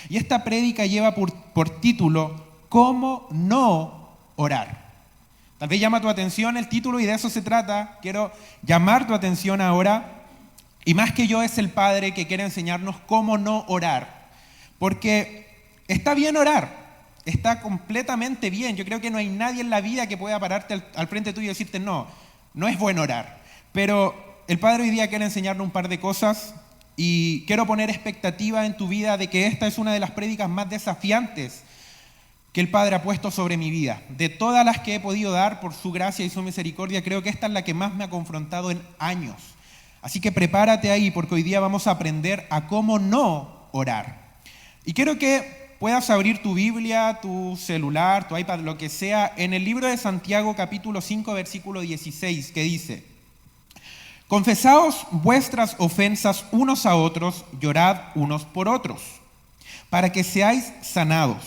Y esta prédica lleva por título ¿Cómo no orar? Tal vez llama tu atención el título y de eso se trata. Quiero llamar tu atención ahora. Y más que yo es el Padre que quiere enseñarnos cómo no orar. Porque está bien orar, está completamente bien. Yo creo que no hay nadie en la vida que pueda pararte al frente tuyo y decirte no es bueno orar. Pero el Padre hoy día quiere enseñarnos un par de cosas y quiero poner expectativa en tu vida de que esta es una de las prédicas más desafiantes que el Padre ha puesto sobre mi vida. De todas las que he podido dar por su gracia y su misericordia, creo que esta es la que más me ha confrontado en años. Así que prepárate ahí porque hoy día vamos a aprender a cómo no orar. Y quiero que puedas abrir tu Biblia, tu celular, tu iPad, lo que sea, en el libro de Santiago capítulo 5 versículo 16 que dice: Confesaos vuestras ofensas unos a otros, llorad unos por otros, para que seáis sanados.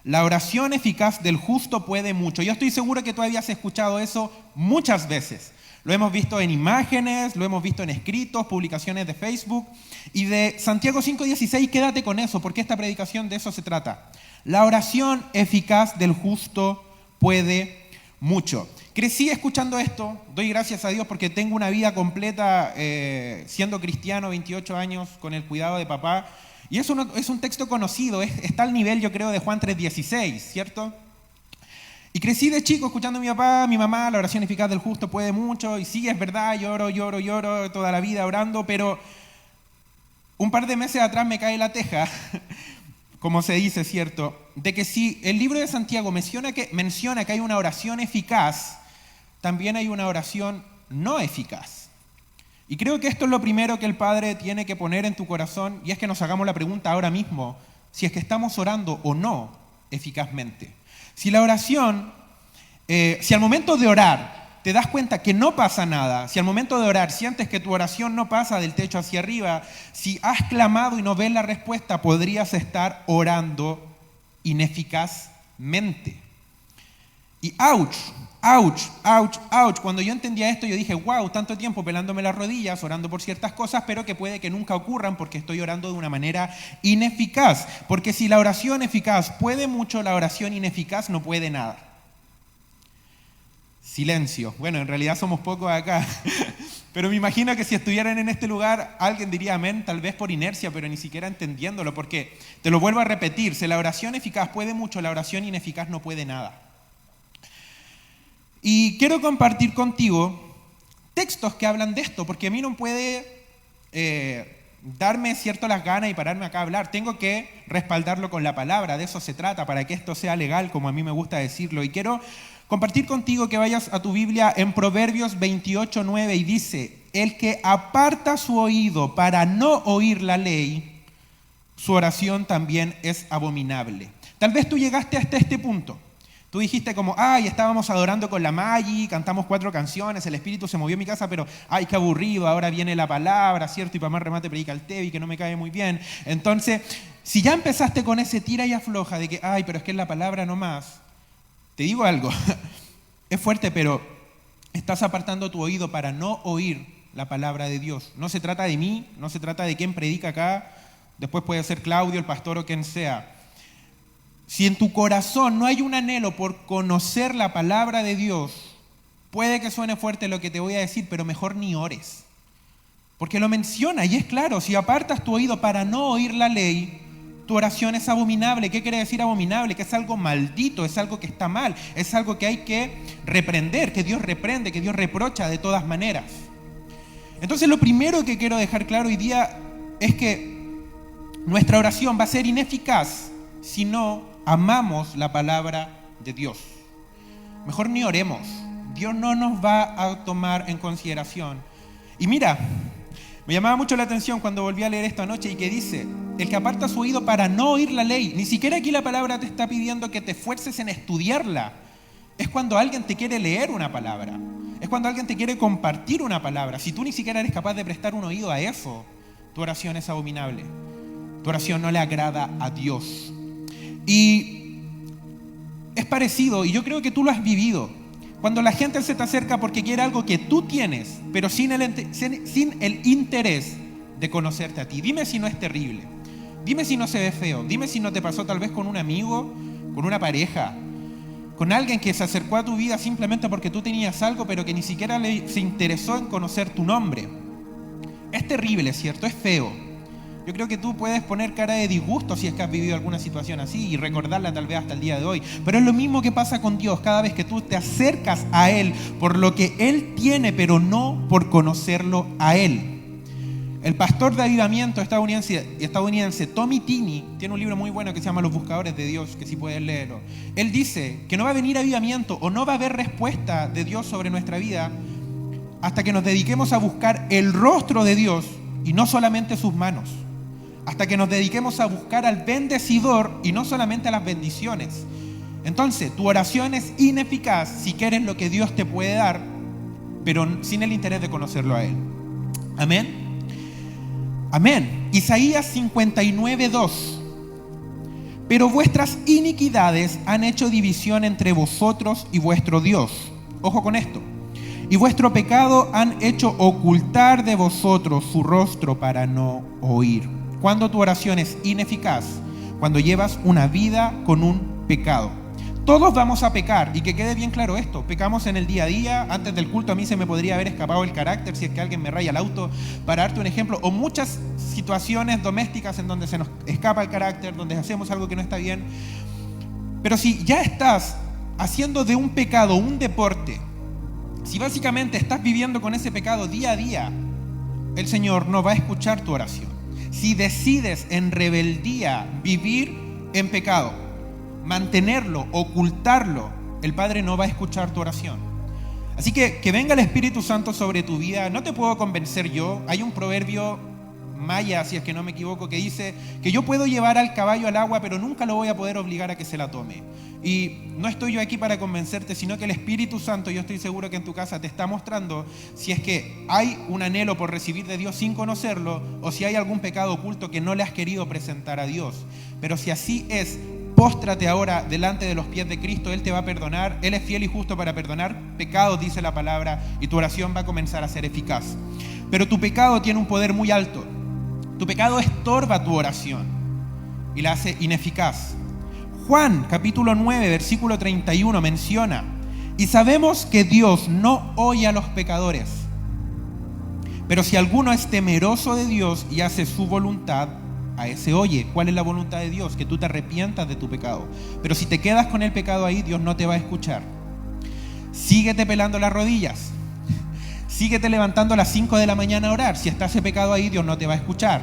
La oración eficaz del justo puede mucho. Yo estoy seguro que tú habías escuchado eso muchas veces. Lo hemos visto en imágenes, lo hemos visto en escritos, publicaciones de Facebook. Y de Santiago 5:16, quédate con eso, porque esta predicación de eso se trata. La oración eficaz del justo puede mucho. Crecí escuchando esto, doy gracias a Dios porque tengo una vida completa siendo cristiano, 28 años, con el cuidado de papá. Y es un texto conocido, está al nivel, yo creo, de Juan 3:16, ¿cierto? Y crecí de chico escuchando a mi papá, a mi mamá, la oración eficaz del justo puede mucho. Y sí, es verdad, lloro toda la vida orando, pero un par de meses atrás me cae la teja, como se dice, ¿cierto? De que si el libro de Santiago menciona que hay una oración eficaz, también hay una oración no eficaz. Y creo que esto es lo primero que el Padre tiene que poner en tu corazón, y es que nos hagamos la pregunta ahora mismo, si es que estamos orando o no eficazmente. Si la oración, si al momento de orar te das cuenta que no pasa nada, si al momento de orar sientes que tu oración no pasa del techo hacia arriba, si has clamado y no ves la respuesta, podrías estar orando ineficazmente. Y ouch, cuando yo entendía esto yo dije, wow, tanto tiempo pelándome las rodillas, orando por ciertas cosas, pero que puede que nunca ocurran porque estoy orando de una manera ineficaz. Porque si la oración eficaz puede mucho, la oración ineficaz no puede nada. Silencio. Bueno, en realidad somos pocos acá, pero me imagino que si estuvieran en este lugar, alguien diría amén, tal vez por inercia, pero ni siquiera entendiéndolo, porque te lo vuelvo a repetir, si la oración eficaz puede mucho, la oración ineficaz no puede nada. Y quiero compartir contigo textos que hablan de esto, porque a mí no puede darme cierto las ganas y pararme acá a hablar. Tengo que respaldarlo con la palabra, de eso se trata, para que esto sea legal, como a mí me gusta decirlo. Y quiero compartir contigo que vayas a tu Biblia en Proverbios 28:9 y dice: el que aparta su oído para no oír la ley, su oración también es abominable. Tal vez tú llegaste hasta este punto. Tú dijiste como, estábamos adorando con la Maggi, cantamos 4 canciones, el Espíritu se movió en mi casa, pero, qué aburrido, ahora viene la palabra, ¿cierto? Y para más remate predica el Tevi, que no me cae muy bien. Entonces, si ya empezaste con ese tira y afloja de que, pero es que es la palabra nomás, te digo algo, es fuerte, pero estás apartando tu oído para no oír la palabra de Dios. No se trata de mí, no se trata de quién predica acá, después puede ser Claudio, el pastor o quien sea. Si en tu corazón no hay un anhelo por conocer la palabra de Dios, puede que suene fuerte lo que te voy a decir, pero mejor ni ores. Porque lo menciona y es claro, si apartas tu oído para no oír la ley, tu oración es abominable. ¿Qué quiere decir abominable? Que es algo maldito, es algo que está mal, es algo que hay que reprender, que Dios reprende, que Dios reprocha de todas maneras. Entonces lo primero que quiero dejar claro hoy día es que nuestra oración va a ser ineficaz si no amamos la palabra de Dios. Mejor ni oremos. Dios no nos va a tomar en consideración. Y mira, me llamaba mucho la atención cuando volví a leer esta noche y que dice, el que aparta su oído para no oír la ley. Ni siquiera aquí la palabra te está pidiendo que te esfuerces en estudiarla. Es cuando alguien te quiere leer una palabra. Es cuando alguien te quiere compartir una palabra. Si tú ni siquiera eres capaz de prestar un oído a eso, tu oración es abominable. Tu oración no le agrada a Dios. Y es parecido, y yo creo que tú lo has vivido, cuando la gente se te acerca porque quiere algo que tú tienes, pero sin el interés de conocerte a ti. Dime si no es terrible. Dime si no se ve feo. Dime si no te pasó tal vez con un amigo, con una pareja, con alguien que se acercó a tu vida simplemente porque tú tenías algo, pero que ni siquiera se interesó en conocer tu nombre. Es terrible, ¿cierto? Es feo. Yo creo que tú puedes poner cara de disgusto si es que has vivido alguna situación así y recordarla tal vez hasta el día de hoy. Pero es lo mismo que pasa con Dios cada vez que tú te acercas a Él por lo que Él tiene, pero no por conocerlo a Él. El pastor de avivamiento estadounidense Tommy Tini tiene un libro muy bueno que se llama Los Buscadores de Dios, que sí puedes leerlo. Él dice que no va a venir avivamiento o no va a haber respuesta de Dios sobre nuestra vida hasta que nos dediquemos a buscar el rostro de Dios y no solamente sus manos. Hasta que nos dediquemos a buscar al bendecidor y no solamente a las bendiciones. Entonces, tu oración es ineficaz si quieres lo que Dios te puede dar, pero sin el interés de conocerlo a Él. Amén. Amén. Isaías 59:2. Pero vuestras iniquidades han hecho división entre vosotros y vuestro Dios. Ojo con esto. Y vuestro pecado han hecho ocultar de vosotros su rostro para no oír. Cuando tu oración es ineficaz, cuando llevas una vida con un pecado. Todos vamos a pecar, y que quede bien claro esto, pecamos en el día a día. Antes del culto a mí se me podría haber escapado el carácter si es que alguien me raya el auto, para darte un ejemplo, o muchas situaciones domésticas en donde se nos escapa el carácter, donde hacemos algo que no está bien. Pero si ya estás haciendo de un pecado un deporte, si básicamente estás viviendo con ese pecado día a día, el Señor no va a escuchar tu oración. Si decides en rebeldía vivir en pecado, mantenerlo, ocultarlo, el Padre no va a escuchar tu oración. Así que venga el Espíritu Santo sobre tu vida. No te puedo convencer yo. Hay un proverbio maya, si es que no me equivoco, que dice que yo puedo llevar al caballo al agua, pero nunca lo voy a poder obligar a que se la tome. Y no estoy yo aquí para convencerte, sino que el Espíritu Santo, yo estoy seguro que en tu casa te está mostrando si es que hay un anhelo por recibir de Dios sin conocerlo, o si hay algún pecado oculto que no le has querido presentar a Dios. Pero si así es, póstrate ahora delante de los pies de Cristo. Él te va a perdonar. Él es fiel y justo para perdonar pecados, dice la palabra, y tu oración va a comenzar a ser eficaz. Pero tu pecado tiene un poder muy alto. Tu pecado estorba tu oración y la hace ineficaz. Juan capítulo 9 versículo 31 menciona: y sabemos que Dios no oye a los pecadores, pero si alguno es temeroso de Dios y hace su voluntad, a ese oye. ¿Cuál es la voluntad de Dios? Que tú te arrepientas de tu pecado. Pero si te quedas con el pecado ahí, Dios no te va a escuchar. Síguete pelando las rodillas. Síguete levantando a las 5 de la mañana a orar. Si está ese pecado ahí, Dios no te va a escuchar.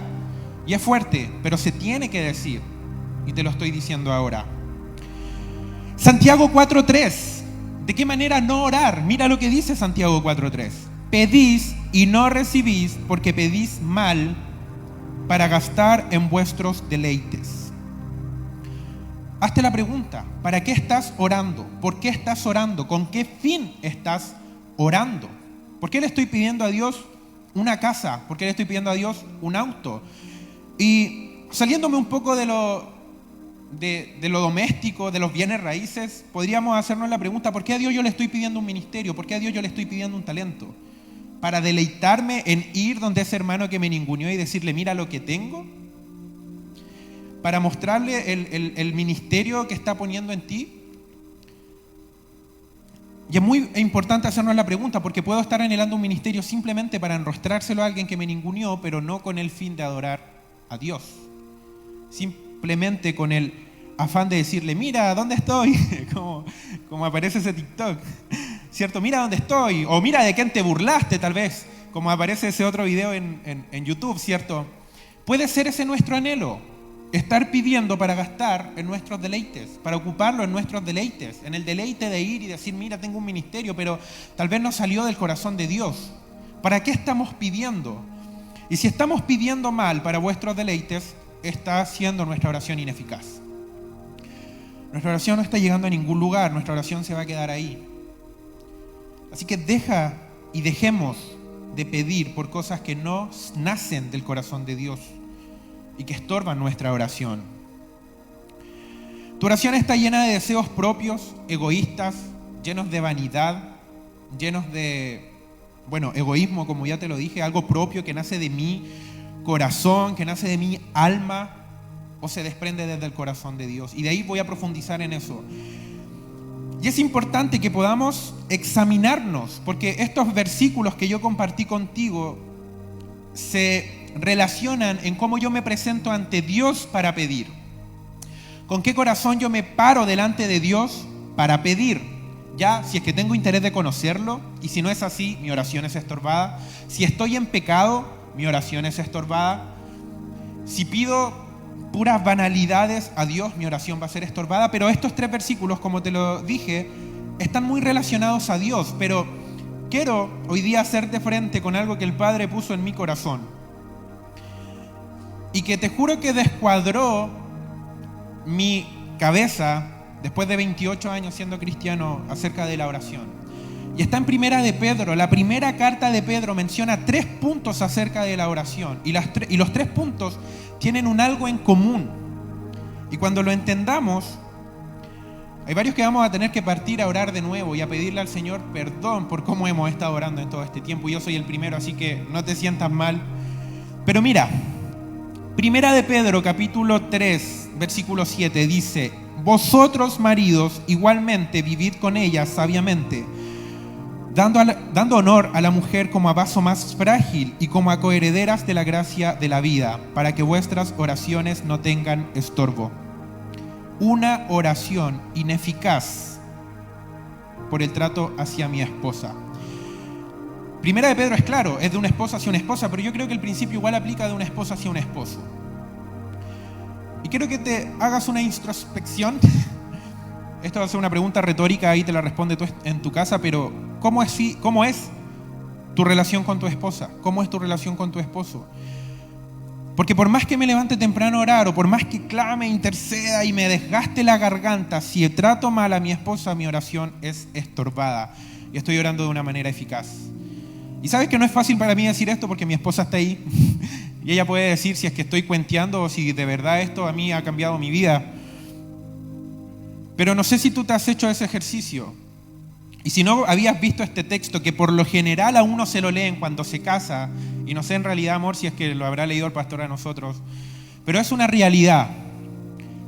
Y es fuerte, pero se tiene que decir. Y te lo estoy diciendo ahora. Santiago 4:3. ¿De qué manera no orar? Mira lo que dice Santiago 4:3. Pedís y no recibís porque pedís mal para gastar en vuestros deleites. Hazte la pregunta: ¿para qué estás orando? ¿Por qué estás orando? ¿Con qué fin estás orando? ¿Por qué le estoy pidiendo a Dios una casa? ¿Por qué le estoy pidiendo a Dios un auto? Y saliéndome un poco de lo doméstico, de los bienes raíces, podríamos hacernos la pregunta: ¿por qué a Dios yo le estoy pidiendo un ministerio? ¿Por qué a Dios yo le estoy pidiendo un talento? ¿Para deleitarme en ir donde ese hermano que me ninguneó y decirle: mira lo que tengo? ¿Para mostrarle el ministerio que está poniendo en ti? Y es muy importante hacernos la pregunta, porque puedo estar anhelando un ministerio simplemente para enrostrárselo a alguien que me ninguneó, pero no con el fin de adorar a Dios. Simplemente con el afán de decirle: mira, ¿dónde estoy? como aparece ese TikTok, ¿cierto? Mira dónde estoy, o mira de quién te burlaste tal vez, como aparece ese otro video en YouTube, ¿cierto? Puede ser ese nuestro anhelo, estar pidiendo para gastar en nuestros deleites, para ocuparlo en nuestros deleites, en el deleite de ir y decir: mira, tengo un ministerio, pero tal vez no salió del corazón de Dios. ¿Para qué estamos pidiendo? Y si estamos pidiendo mal para vuestros deleites, está siendo nuestra oración ineficaz. Nuestra oración no está llegando a ningún lugar, nuestra oración se va a quedar ahí. Así que dejemos de pedir por cosas que no nacen del corazón de Dios y que estorban nuestra oración. Tu oración está llena de deseos propios, egoístas, llenos de vanidad, llenos de, egoísmo, como ya te lo dije, algo propio que nace de mi corazón, que nace de mi alma. o se desprende desde el corazón de Dios. Y de ahí voy a profundizar en eso. Y es importante que podamos examinarnos, porque estos versículos que yo compartí contigo se relacionan en cómo yo me presento ante Dios para pedir. ¿Con qué corazón yo me paro delante de Dios para pedir? Ya, si es que tengo interés de conocerlo, y si no es así, mi oración es estorbada. Si estoy en pecado, mi oración es estorbada. Si pido puras banalidades a Dios, mi oración va a ser estorbada. Pero estos 3 versículos, como te lo dije, están muy relacionados a Dios. Pero quiero hoy día hacerte frente con algo que el Padre puso en mi corazón y que te juro que descuadró mi cabeza después de 28 años siendo cristiano acerca de la oración. Y está en Primera de Pedro. La primera carta de Pedro menciona 3 puntos acerca de la oración. Y los 3 puntos tienen un algo en común. Y cuando lo entendamos, hay varios que vamos a tener que partir a orar de nuevo y a pedirle al Señor perdón por cómo hemos estado orando en todo este tiempo. Y yo soy el primero, así que no te sientas mal. Pero mira, Primera de Pedro, capítulo 3, versículo 7, dice: vosotros, maridos, igualmente vivid con ella sabiamente, dando honor a la mujer como a vaso más frágil y como a coherederas de la gracia de la vida, para que vuestras oraciones no tengan estorbo. Una oración ineficaz por el trato hacia mi esposa. Primera de Pedro es claro, es de una esposa hacia una esposa, pero yo creo que el principio igual aplica de una esposa hacia un esposo. Y quiero que te hagas una introspección. Esto va a ser una pregunta retórica, ahí te la responde tú en tu casa, pero ¿cómo es tu relación con tu esposa? ¿Cómo es tu relación con tu esposo? Porque por más que me levante temprano a orar, o por más que clame, interceda y me desgaste la garganta, si trato mal a mi esposa, mi oración es estorbada. Y estoy orando de una manera eficaz. Y sabes que no es fácil para mí decir esto porque mi esposa está ahí. Y ella puede decir si es que estoy cuenteando o si de verdad esto a mí ha cambiado mi vida. Pero no sé si tú te has hecho ese ejercicio. Y si no habías visto este texto, que por lo general a uno se lo leen cuando se casa, y no sé en realidad, amor, si es que lo habrá leído el pastor a nosotros, pero es una realidad.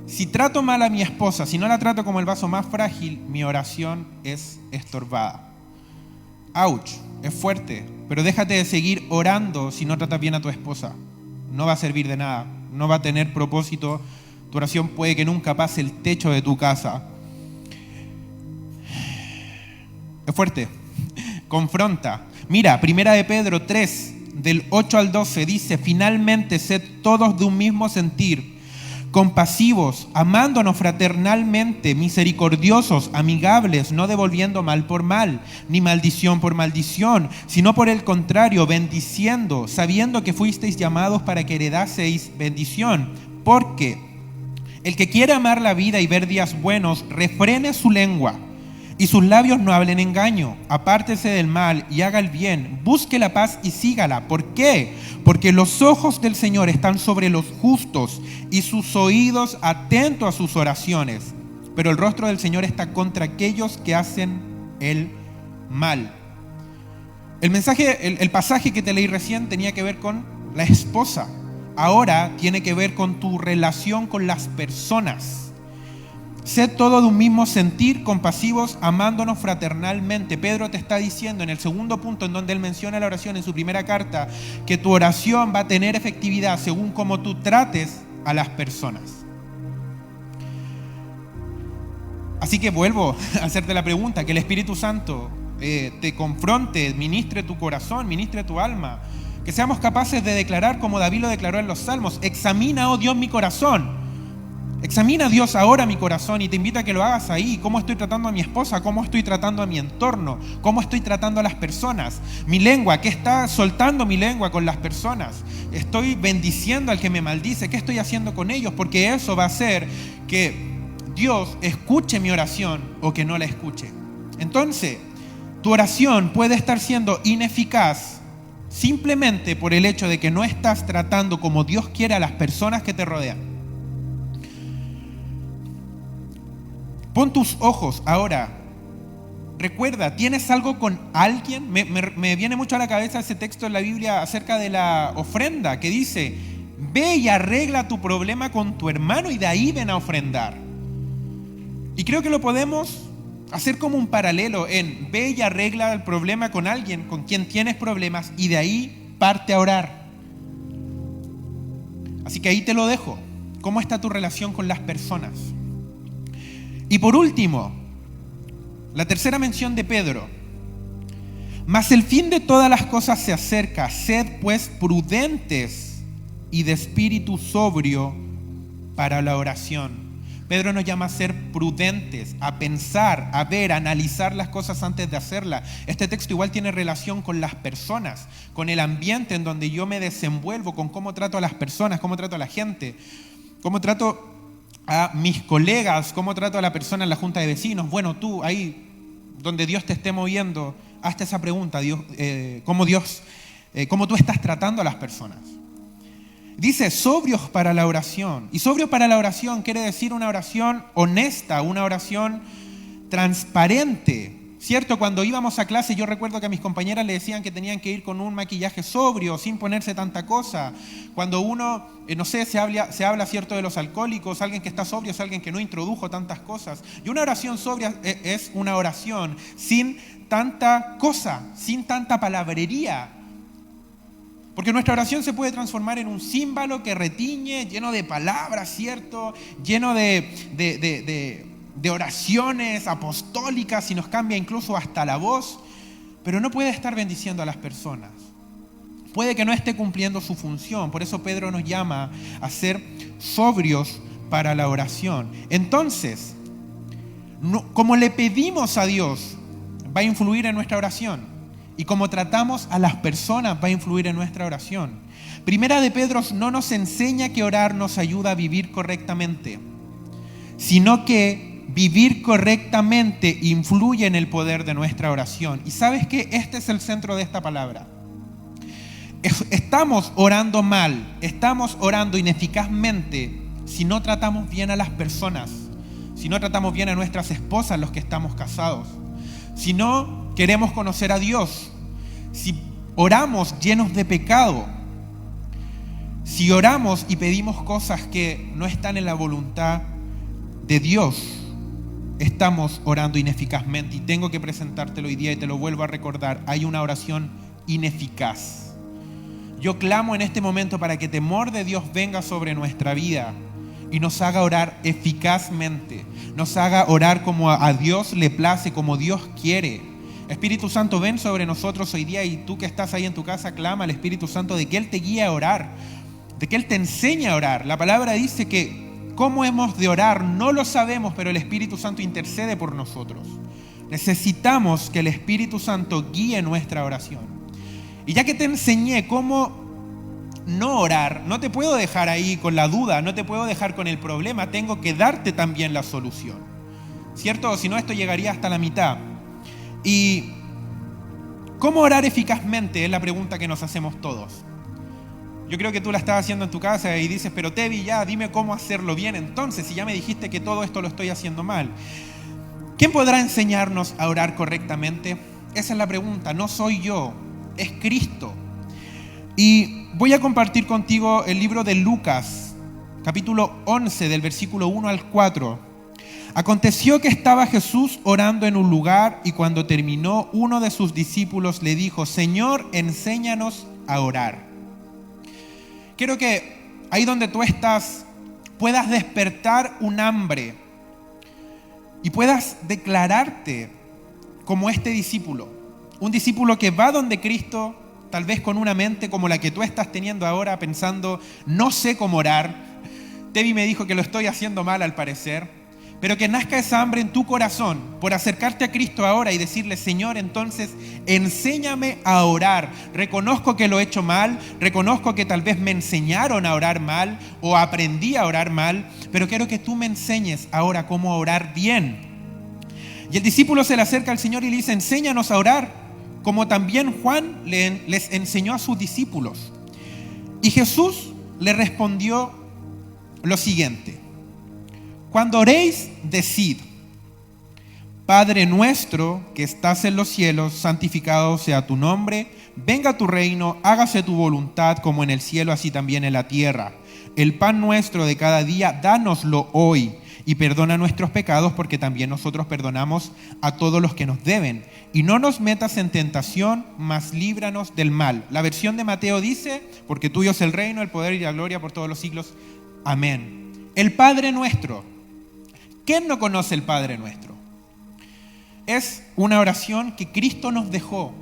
Si trato mal a mi esposa, si no la trato como el vaso más frágil, mi oración es estorbada. ¡Auch! Es fuerte, pero déjate de seguir orando si no tratas bien a tu esposa. No va a servir de nada, no va a tener propósito. Tu oración puede que nunca pase el techo de tu casa. Es fuerte, confronta. Mira, Primera de Pedro 3, del 8 al 12, dice: finalmente, sed todos de un mismo sentir, compasivos, amándonos fraternalmente, misericordiosos, amigables, no devolviendo mal por mal, ni maldición por maldición, sino por el contrario, bendiciendo, sabiendo que fuisteis llamados para que heredaseis bendición. Porque el que quiere amar la vida y ver días buenos, refrene su lengua, y sus labios no hablen engaño. Apártese del mal y haga el bien, busque la paz y sígala. ¿Por qué? Porque los ojos del Señor están sobre los justos y sus oídos atentos a sus oraciones. Pero el rostro del Señor está contra aquellos que hacen el mal. El pasaje que te leí recién tenía que ver con la esposa. Ahora tiene que ver con tu relación con las personas. Sed todo de un mismo sentir, compasivos, amándonos fraternalmente. Pedro te está diciendo en el segundo punto, en donde él menciona la oración en su primera carta, que tu oración va a tener efectividad según cómo tú trates a las personas. Así que vuelvo a hacerte la pregunta, que el Espíritu Santo te confronte, ministre tu corazón, ministre tu alma. Que seamos capaces de declarar como David lo declaró en los Salmos: examina, oh Dios, mi corazón. Examina, Dios, ahora mi corazón, y te invito a que lo hagas ahí. ¿Cómo estoy tratando a mi esposa? ¿Cómo estoy tratando a mi entorno? ¿Cómo estoy tratando a las personas? Mi lengua, ¿qué está soltando mi lengua con las personas? ¿Estoy bendiciendo al que me maldice? ¿Qué estoy haciendo con ellos? Porque eso va a hacer que Dios escuche mi oración o que no la escuche. Entonces, tu oración puede estar siendo ineficaz simplemente por el hecho de que no estás tratando como Dios quiere a las personas que te rodean. Pon tus ojos ahora. Recuerda, ¿tienes algo con alguien? Me viene mucho a la cabeza ese texto en la Biblia acerca de la ofrenda que dice: Ve y arregla tu problema con tu hermano y de ahí ven a ofrendar. Y creo que lo podemos hacer como un paralelo en ve y arregla el problema con alguien con quien tienes problemas y de ahí parte a orar. Así que ahí te lo dejo. ¿Cómo está tu relación con las personas? Y por último, la tercera mención de Pedro. Mas el fin de todas las cosas se acerca. Sed pues prudentes y de espíritu sobrio para la oración. Pedro nos llama a ser prudentes, a pensar, a ver, a analizar las cosas antes de hacerlas. Este texto igual tiene relación con las personas, con el ambiente en donde yo me desenvuelvo, con cómo trato a las personas, cómo trato a la gente, cómo trato a mis colegas, cómo trato a la persona en la junta de vecinos. Bueno, tú ahí donde Dios te esté moviendo, hazte esa pregunta, ¿cómo tú estás tratando a las personas? Dice, sobrios para la oración. Y sobrio para la oración quiere decir una oración honesta, una oración transparente. ¿Cierto? Cuando íbamos a clase, yo recuerdo que a mis compañeras le decían que tenían que ir con un maquillaje sobrio, sin ponerse tanta cosa. Cuando uno, se habla, ¿cierto?, de los alcohólicos, alguien que está sobrio es alguien que no introdujo tantas cosas. Y una oración sobria es una oración sin tanta cosa, sin tanta palabrería. Porque nuestra oración se puede transformar en un címbalo que retiñe, lleno de palabras, ¿cierto? Lleno de oraciones apostólicas y nos cambia incluso hasta la voz, pero no puede estar bendiciendo a las personas. Puede que no esté cumpliendo su función. Por eso Pedro nos llama a ser sobrios para la oración. Entonces, como le pedimos a Dios, va a influir en nuestra oración. Y como tratamos a las personas va a influir en nuestra oración. Primera de Pedro no nos enseña que orar nos ayuda a vivir correctamente, sino que vivir correctamente influye en el poder de nuestra oración. Y ¿sabes qué? Este es el centro de esta palabra. Estamos orando mal, estamos orando ineficazmente si no tratamos bien a las personas, si no tratamos bien a nuestras esposas, los que estamos casados, si no queremos conocer a Dios, si oramos llenos de pecado, si oramos y pedimos cosas que no están en la voluntad de Dios, estamos orando ineficazmente. Y tengo que presentártelo hoy día y te lo vuelvo a recordar, hay una oración ineficaz. Yo clamo en este momento para que el temor de Dios venga sobre nuestra vida y nos haga orar eficazmente, nos haga orar como a Dios le place, como Dios quiere. Espíritu Santo, ven sobre nosotros hoy día, y tú que estás ahí en tu casa, clama al Espíritu Santo de que Él te guíe a orar, de que Él te enseñe a orar. La palabra dice que cómo hemos de orar no lo sabemos, pero el Espíritu Santo intercede por nosotros. Necesitamos que el Espíritu Santo guíe nuestra oración. Y ya que te enseñé cómo no orar, no te puedo dejar ahí con la duda, no te puedo dejar con el problema, tengo que darte también la solución, ¿cierto? Si no, esto llegaría hasta la mitad. ¿Y cómo orar eficazmente? Es la pregunta que nos hacemos todos. Yo creo que tú la estás haciendo en tu casa y dices, pero Tevi, ya dime cómo hacerlo bien entonces, si ya me dijiste que todo esto lo estoy haciendo mal. ¿Quién podrá enseñarnos a orar correctamente? Esa es la pregunta, no soy yo, es Cristo. Y voy a compartir contigo el libro de Lucas, capítulo 11, del versículo 1 al 4. Aconteció que estaba Jesús orando en un lugar y cuando terminó, uno de sus discípulos le dijo, Señor, enséñanos a orar. Quiero que ahí donde tú estás puedas despertar un hambre y puedas declararte como este discípulo. Un discípulo que va donde Cristo, tal vez con una mente como la que tú estás teniendo ahora, pensando, no sé cómo orar. Tevi me dijo que lo estoy haciendo mal al parecer. Pero que nazca esa hambre en tu corazón por acercarte a Cristo ahora y decirle, Señor, entonces enséñame a orar. Reconozco que lo he hecho mal, reconozco que tal vez me enseñaron a orar mal o aprendí a orar mal, pero quiero que tú me enseñes ahora cómo orar bien. Y el discípulo se le acerca al Señor y le dice, enséñanos a orar, como también Juan les enseñó a sus discípulos. Y Jesús le respondió lo siguiente. Cuando oréis, decid, Padre nuestro que estás en los cielos, santificado sea tu nombre, venga tu reino, hágase tu voluntad como en el cielo, así también en la tierra. El pan nuestro de cada día, dánoslo hoy, y perdona nuestros pecados, porque también nosotros perdonamos a todos los que nos deben. Y no nos metas en tentación, mas líbranos del mal. La versión de Mateo dice, porque tuyo es el reino, el poder y la gloria por todos los siglos. Amén. El Padre nuestro. ¿Quién no conoce el Padre nuestro? Es una oración que Cristo nos dejó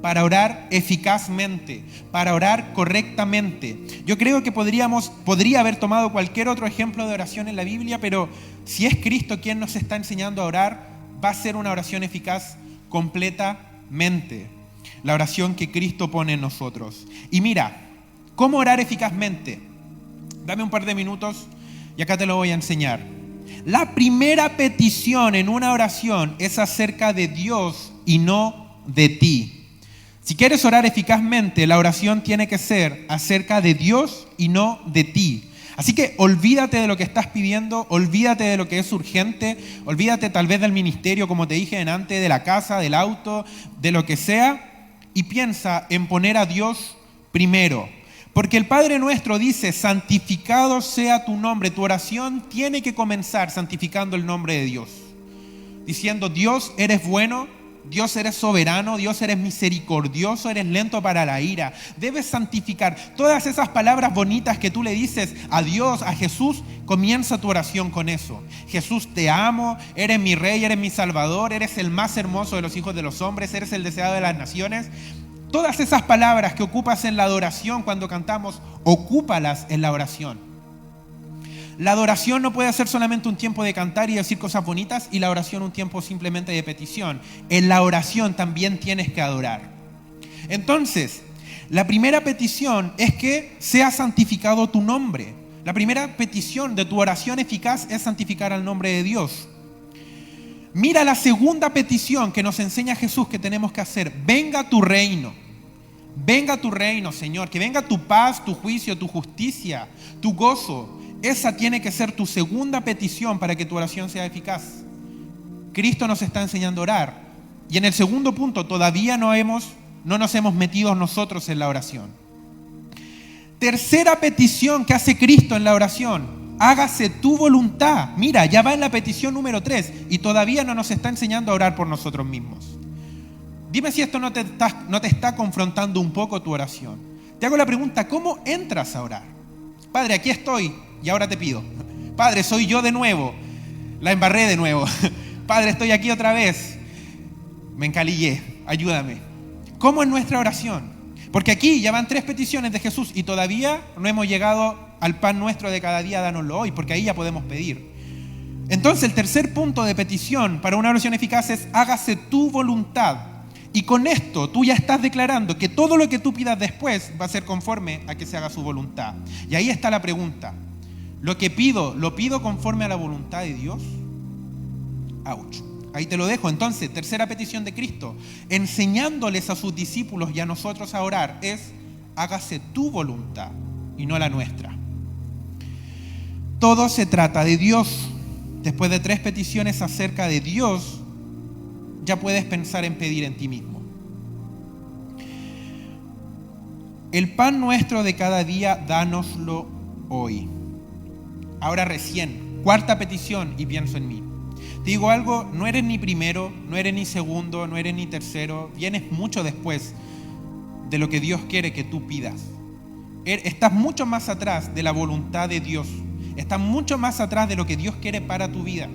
para orar eficazmente, para orar correctamente. Yo creo que podría haber tomado cualquier otro ejemplo de oración en la Biblia, pero si es Cristo quien nos está enseñando a orar, va a ser una oración eficaz completamente. La oración que Cristo pone en nosotros. Y mira, ¿cómo orar eficazmente? Dame un par de minutos y acá te lo voy a enseñar. La primera petición en una oración es acerca de Dios y no de ti. Si quieres orar eficazmente, la oración tiene que ser acerca de Dios y no de ti. Así que olvídate de lo que estás pidiendo, olvídate de lo que es urgente, olvídate tal vez del ministerio, como te dije antes, de la casa, del auto, de lo que sea, y piensa en poner a Dios primero. Porque el Padre nuestro dice, santificado sea tu nombre. Tu oración tiene que comenzar santificando el nombre de Dios. Diciendo, Dios, eres bueno, Dios, eres soberano, Dios, eres misericordioso, eres lento para la ira. Debes santificar todas esas palabras bonitas que tú le dices a Dios, a Jesús. Comienza tu oración con eso. Jesús, te amo, eres mi rey, eres mi salvador, eres el más hermoso de los hijos de los hombres, eres el deseado de las naciones. Todas esas palabras que ocupas en la adoración cuando cantamos, ocúpalas en la oración. La adoración no puede ser solamente un tiempo de cantar y decir cosas bonitas y la oración un tiempo simplemente de petición. En la oración también tienes que adorar. Entonces, la primera petición es que sea santificado tu nombre. La primera petición de tu oración eficaz es santificar al nombre de Dios. Mira la segunda petición que nos enseña Jesús que tenemos que hacer. Venga tu reino. Venga tu reino, Señor. Que venga tu paz, tu juicio, tu justicia, tu gozo. Esa tiene que ser tu segunda petición para que tu oración sea eficaz. Cristo nos está enseñando a orar. Y en el segundo punto, todavía no nos hemos metido nosotros en la oración. Tercera petición que hace Cristo en la oración. Hágase tu voluntad. Mira, ya va en la petición número 3 y todavía no nos está enseñando a orar por nosotros mismos. Dime si esto no te está confrontando un poco tu oración. Te hago la pregunta, ¿cómo entras a orar? Padre, aquí estoy y ahora te pido. Padre, soy yo de nuevo. La embarré de nuevo. Padre, estoy aquí otra vez. Me encalillé. Ayúdame. ¿Cómo es nuestra oración? Porque aquí ya van 3 peticiones de Jesús y todavía no hemos llegado al pan nuestro de cada día, dánoslo hoy, porque ahí ya podemos pedir. Entonces el tercer punto de petición para una oración eficaz es hágase tu voluntad. Y con esto tú ya estás declarando que todo lo que tú pidas después va a ser conforme a que se haga su voluntad. Y ahí está la pregunta. ¿Lo que pido, lo pido conforme a la voluntad de Dios? ¡Auch! Ahí te lo dejo. Entonces, tercera petición de Cristo, enseñándoles a sus discípulos y a nosotros a orar, es hágase tu voluntad y no la nuestra. Todo se trata de Dios. Después de 3 peticiones acerca de Dios, ya puedes pensar en pedir en ti mismo. El pan nuestro de cada día, dánoslo hoy. Ahora recién, 4ª petición y pienso en mí. Te digo algo, no eres ni primero, no eres ni segundo, no eres ni tercero, vienes mucho después de lo que Dios quiere que tú pidas. Estás mucho más atrás de la voluntad de Dios. Estás mucho más atrás de lo que Dios quiere para tu vida.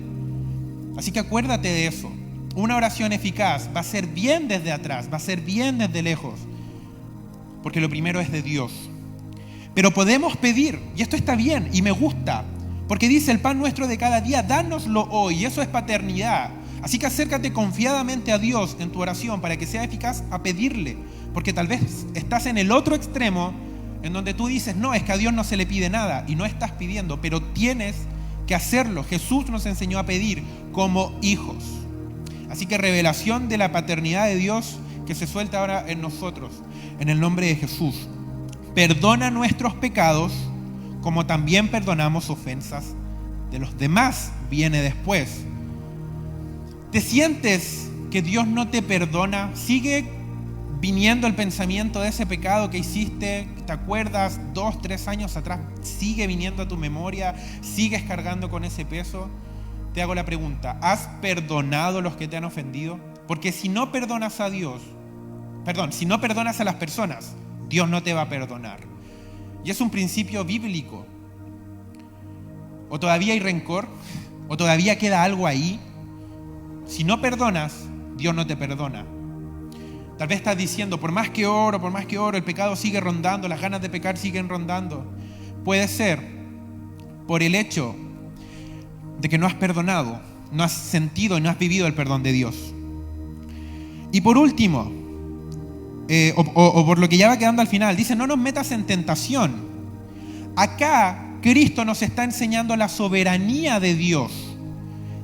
Así que acuérdate de eso. Una oración eficaz va a ser bien desde atrás, va a ser bien desde lejos, porque lo primero es de Dios. Pero podemos pedir, y esto está bien y me gusta, porque dice el pan nuestro de cada día, dánoslo hoy, y eso es paternidad. Así que acércate confiadamente a Dios en tu oración para que sea eficaz a pedirle, porque tal vez estás en el otro extremo en donde tú dices, no, es que a Dios no se le pide nada y no estás pidiendo, pero tienes que hacerlo. Jesús nos enseñó a pedir como hijos. Así que revelación de la paternidad de Dios que se suelta ahora en nosotros, en el nombre de Jesús. Perdona nuestros pecados, como también perdonamos ofensas de los demás, viene después. ¿Te sientes que Dios no te perdona? ¿Sigue viniendo el pensamiento de ese pecado que hiciste? ¿Te acuerdas 2, 3 años atrás? ¿Sigue viniendo a tu memoria? ¿Sigues cargando con ese peso? Te hago la pregunta, ¿has perdonado a los que te han ofendido? Porque si no perdonas a Dios, si no perdonas a las personas, Dios no te va a perdonar. Y es un principio bíblico. ¿O todavía hay rencor? ¿O todavía queda algo ahí? Si no perdonas, Dios no te perdona. Tal vez estás diciendo, por más que oro, el pecado sigue rondando, las ganas de pecar siguen rondando. Puede ser por el hecho de que no has perdonado, no has sentido y no has vivido el perdón de Dios. Y por último, o por lo que ya va quedando al final, dice, no nos metas en tentación. Acá Cristo nos está enseñando la soberanía de Dios,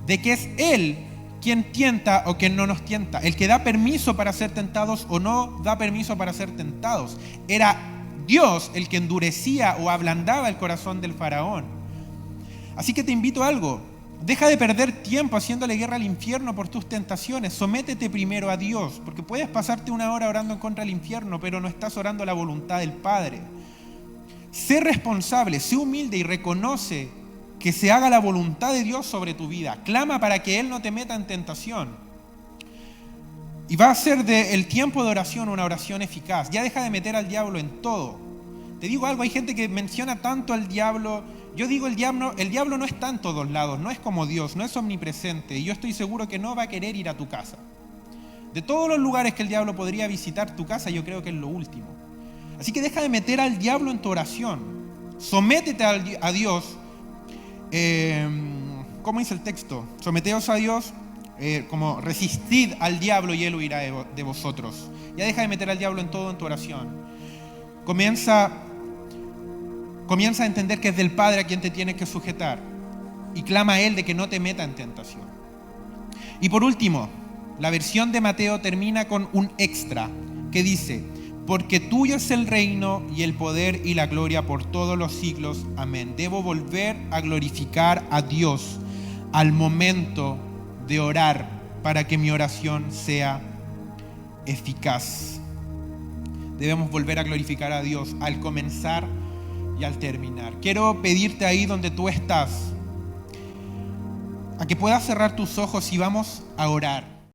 de que es Él quien tienta o quien no nos tienta, el que da permiso para ser tentados o no da permiso para ser tentados. Era Dios el que endurecía o ablandaba el corazón del faraón. Así que te invito a algo, deja de perder tiempo haciéndole guerra al infierno por tus tentaciones, sométete primero a Dios, porque puedes pasarte 1 hora orando en contra del infierno, pero no estás orando la voluntad del Padre. Sé responsable, sé humilde y reconoce que se haga la voluntad de Dios sobre tu vida. Clama para que Él no te meta en tentación. Y va a ser del tiempo de oración una oración eficaz. Ya deja de meter al diablo en todo. Te digo algo, hay gente que menciona tanto al diablo. Yo digo, el diablo no está en todos lados, no es como Dios, no es omnipresente. Y yo estoy seguro que no va a querer ir a tu casa. De todos los lugares que el diablo podría visitar tu casa, yo creo que es lo último. Así que deja de meter al diablo en tu oración. Sométete a Dios. ¿Cómo dice el texto? Someteos a Dios, como resistid al diablo y él huirá de vosotros. Ya deja de meter al diablo en todo en tu oración. Comienza a entender que es del Padre a quien te tienes que sujetar y clama a Él de que no te meta en tentación. Y por último, la versión de Mateo termina con un extra que dice: porque tuyo es el reino y el poder y la gloria por todos los siglos. Amén. Debo volver a glorificar a Dios al momento de orar para que mi oración sea eficaz. Debemos volver a glorificar a Dios al comenzar y al terminar. Quiero pedirte ahí donde tú estás, a que puedas cerrar tus ojos y vamos a orar.